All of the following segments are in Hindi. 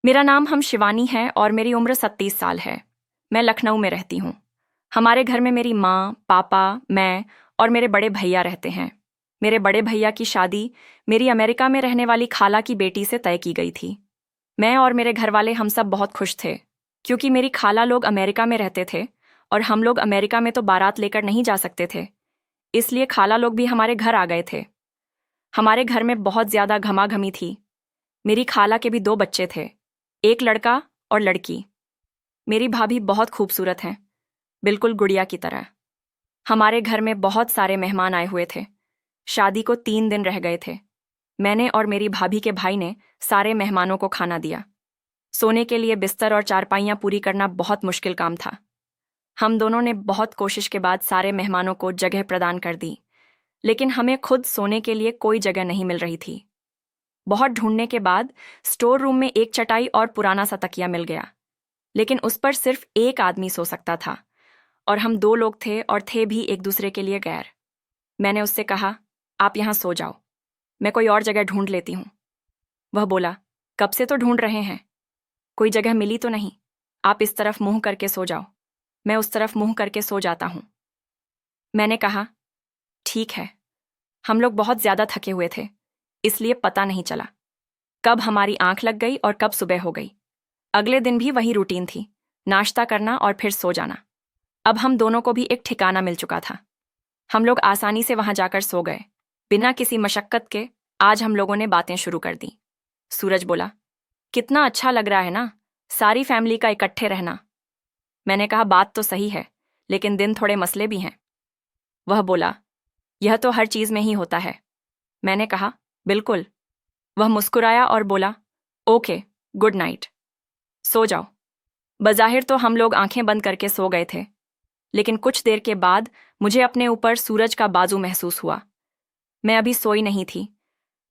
मेरा नाम हम शिवानी है और मेरी उम्र 37 साल है। मैं लखनऊ में रहती हूँ। हमारे घर में मेरी माँ, पापा, मैं और मेरे बड़े भैया रहते हैं। मेरे बड़े भैया की शादी मेरी अमेरिका में रहने वाली खाला की बेटी से तय की गई थी। मैं और मेरे घर वाले हम सब बहुत खुश थे, क्योंकि मेरी खाला लोग अमेरिका में रहते थे और हम लोग अमेरिका में तो बारात लेकर नहीं जा सकते थे। इसलिए खाला लोग भी हमारे घर आ गए थे। हमारे घर में बहुत ज्यादा घमाघमी थी। मेरी खाला के भी 2 बच्चे थे, एक लड़का और लड़की। मेरी भाभी बहुत खूबसूरत हैं, बिल्कुल गुड़िया की तरह। हमारे घर में बहुत सारे मेहमान आए हुए थे। शादी को 3 दिन रह गए थे। मैंने और मेरी भाभी के भाई ने सारे मेहमानों को खाना दिया। सोने के लिए बिस्तर और चारपाइयाँ पूरी करना बहुत मुश्किल काम था। हम दोनों ने बहुत कोशिश के बाद सारे मेहमानों को जगह प्रदान कर दी, लेकिन हमें खुद सोने के लिए कोई जगह नहीं मिल रही थी। बहुत ढूंढने के बाद स्टोर रूम में एक चटाई और पुराना सा तकिया मिल गया, लेकिन उस पर सिर्फ एक आदमी सो सकता था और हम 2 लोग थे और थे भी एक दूसरे के लिए गैर। मैंने उससे कहा, आप यहाँ सो जाओ, मैं कोई और जगह ढूंढ लेती हूँ। वह बोला, कब से तो ढूंढ रहे हैं, कोई जगह मिली तो नहीं। आप इस तरफ मुंह करके सो जाओ, मैं उस तरफ मुंह करके सो जाता हूँ। मैंने कहा, ठीक है। हम लोग बहुत ज्यादा थके हुए थे, इसलिए पता नहीं चला कब हमारी आंख लग गई और कब सुबह हो गई। अगले दिन भी वही रूटीन थी, नाश्ता करना और फिर सो जाना। अब हम दोनों को भी एक ठिकाना मिल चुका था। हम लोग आसानी से वहां जाकर सो गए, बिना किसी मशक्कत के। आज हम लोगों ने बातें शुरू कर दी। सूरज बोला, कितना अच्छा लग रहा है ना, सारी फैमिली का इकट्ठे रहना। मैंने कहा, बात तो सही है, लेकिन दिन थोड़े मसले भी हैं। वह बोला, यह तो हर चीज में ही होता है। मैंने कहा, बिल्कुल। वह मुस्कुराया और बोला, ओके, गुड नाइट, सो जाओ। बज़ाहिर तो हम लोग आंखें बंद करके सो गए थे, लेकिन कुछ देर के बाद मुझे अपने ऊपर सूरज का बाजू महसूस हुआ। मैं अभी सोई नहीं थी।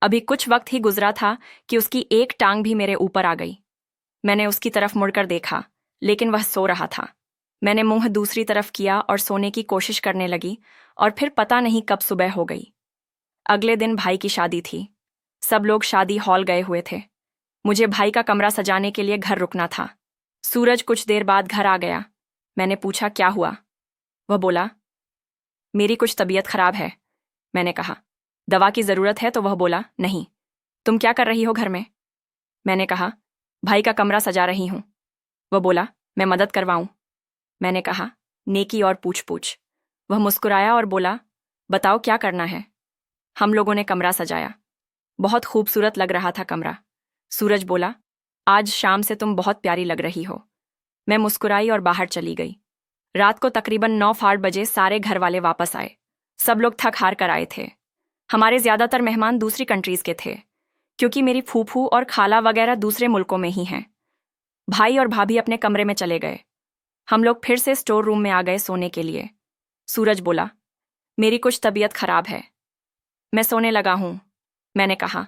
अभी कुछ वक्त ही गुजरा था कि उसकी एक टांग भी मेरे ऊपर आ गई। मैंने उसकी तरफ मुड़कर देखा, लेकिन वह सो रहा था। मैंने मुंह दूसरी तरफ किया और सोने की कोशिश करने लगी, और फिर पता नहीं कब सुबह हो गई। अगले दिन भाई की शादी थी। सब लोग शादी हॉल गए हुए थे। मुझे भाई का कमरा सजाने के लिए घर रुकना था। सूरज कुछ देर बाद घर आ गया। मैंने पूछा, क्या हुआ? वह बोला, मेरी कुछ तबीयत खराब है। मैंने कहा, दवा की जरूरत है? तो वह बोला, नहीं। तुम क्या कर रही हो घर में? मैंने कहा, भाई का कमरा सजा रही हूं। वह बोला, मैं मदद करवाऊं? मैंने कहा, नेकी और पूछ पूछ। वह मुस्कुराया और बोला, बताओ क्या करना है। हम लोगों ने कमरा सजाया। बहुत खूबसूरत लग रहा था कमरा। सूरज बोला, आज शाम से तुम बहुत प्यारी लग रही हो। मैं मुस्कुराई और बाहर चली गई। रात को तकरीबन 9-8 बजे सारे घर वाले वापस आए। सब लोग थक हार कर आए थे। हमारे ज्यादातर मेहमान दूसरी कंट्रीज के थे, क्योंकि मेरी फूफू और खाला वगैरह दूसरे मुल्कों में ही हैं। भाई और भाभी अपने कमरे में चले गए। हम लोग फिर से स्टोर रूम में आ गए सोने के लिए। सूरज बोला, मेरी कुछ तबीयत खराब है, मैं सोने लगा हूं। मैंने कहा,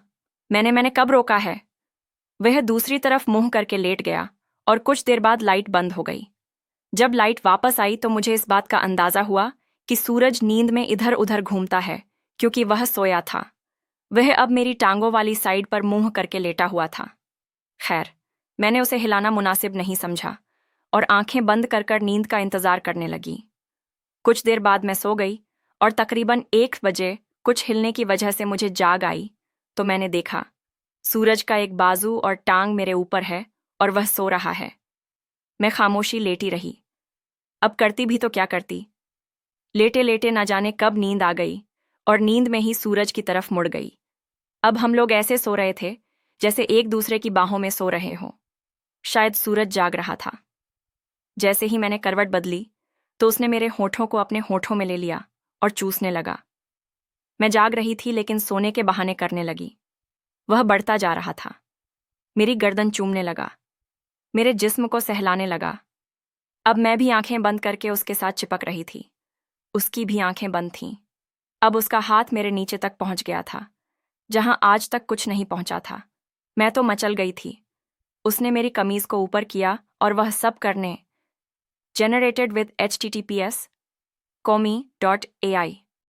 मैंने कब रोका है? वह दूसरी तरफ मुंह करके लेट गया और कुछ देर बाद लाइट बंद हो गई। जब लाइट वापस आई तो मुझे इस बात का अंदाजा हुआ कि सूरज नींद में इधर उधर घूमता है, क्योंकि वह सोया था। वह अब मेरी टांगों वाली साइड पर मुंह करके लेटा हुआ था। खैर, मैंने उसे हिलाना मुनासिब नहीं समझा और आंखें बंद कर नींद का इंतजार करने लगी। कुछ देर बाद मैं सो गई और तकरीबन 1 बजे कुछ हिलने की वजह से मुझे जाग आई तो मैंने देखा, सूरज का एक बाजू और टांग मेरे ऊपर है और वह सो रहा है। मैं खामोशी लेटी रही। अब करती भी तो क्या करती। लेटे लेटे ना जाने कब नींद आ गई और नींद में ही सूरज की तरफ मुड़ गई। अब हम लोग ऐसे सो रहे थे जैसे एक दूसरे की बाहों में सो रहे हों। शायद सूरज जाग रहा था। जैसे ही मैंने करवट बदली तो उसने मेरे होठों को अपने होठों में ले लिया और चूसने लगा। मैं जाग रही थी लेकिन सोने के बहाने करने लगी। वह बढ़ता जा रहा था। मेरी गर्दन चूमने लगा, मेरे जिस्म को सहलाने लगा। अब मैं भी आंखें बंद करके उसके साथ चिपक रही थी। उसकी भी आंखें बंद थीं। अब उसका हाथ मेरे नीचे तक पहुंच गया था, जहां आज तक कुछ नहीं पहुंचा था। मैं तो मचल गई थी। उसने मेरी कमीज को ऊपर किया और वह सब करने generated with https://komi.ai